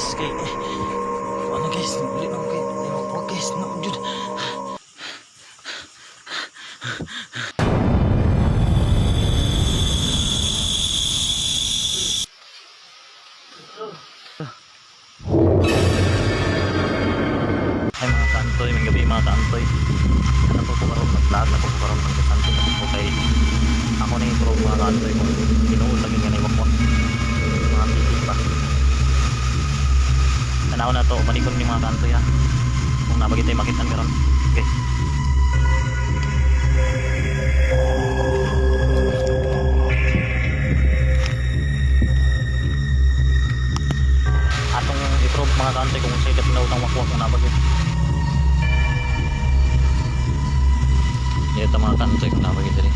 guys kay ano guys bili na okay wag guys no jud ay mga kantoy may gabi mga kantoy ano po po karon nag-vlog na po karon ng kantoy na po kay ako na yung mga kantoy kung tinuod lagi nga na iwak mo mga titik pa tanaw na to manikon ni mga kantoy ha kung nabagay tayo makitan karon okay atong i-prove mga kantoy kung sa'yo katinaw ng wakwak kung nabagay ito mga kantoy kung nabagay dali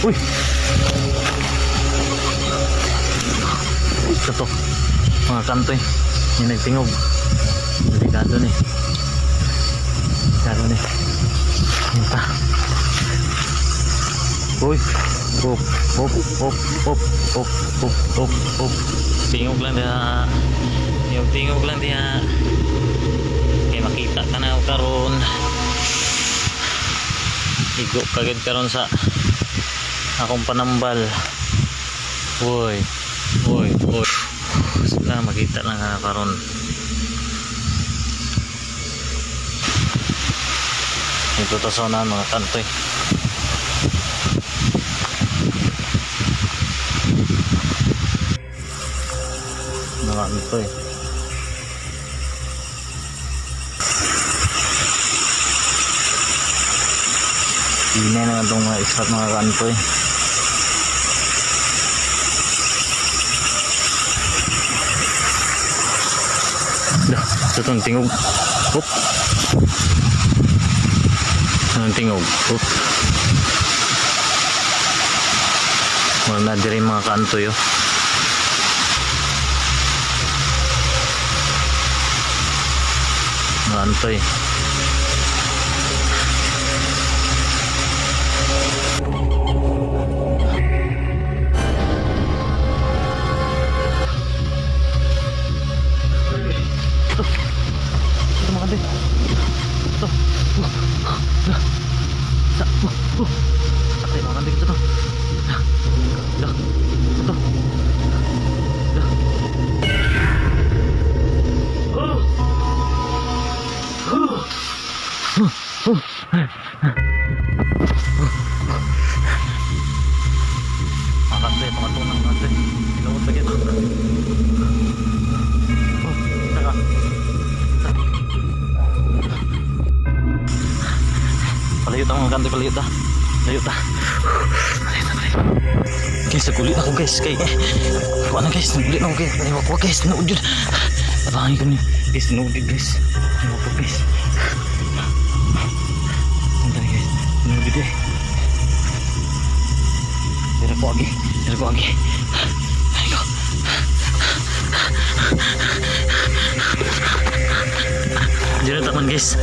uy ito to mga kantoy yung nagtingog delikado ni yun pa uy op tingog lang diha yung tingog lang diha kaya makita ka na karon igo kagad karon sa akong panambal uy sila makita lang nga karon ito tasonan mga kantoy mga kantoy hindi na itong mga ispat mga kantoy ito itong tingog oop anong tingog oop wala na diri mga kantoy oh mga kantoy makantay pangatunang makantay sinuot lagi saka palayot ang mga kantoy palayot ta guys nagulit ako guys kay ano guys nagulit ako guys wag guys nuod yun abangin ko ni guys nuod guys wag guys nuod Dira ko agi ayo dira taman guys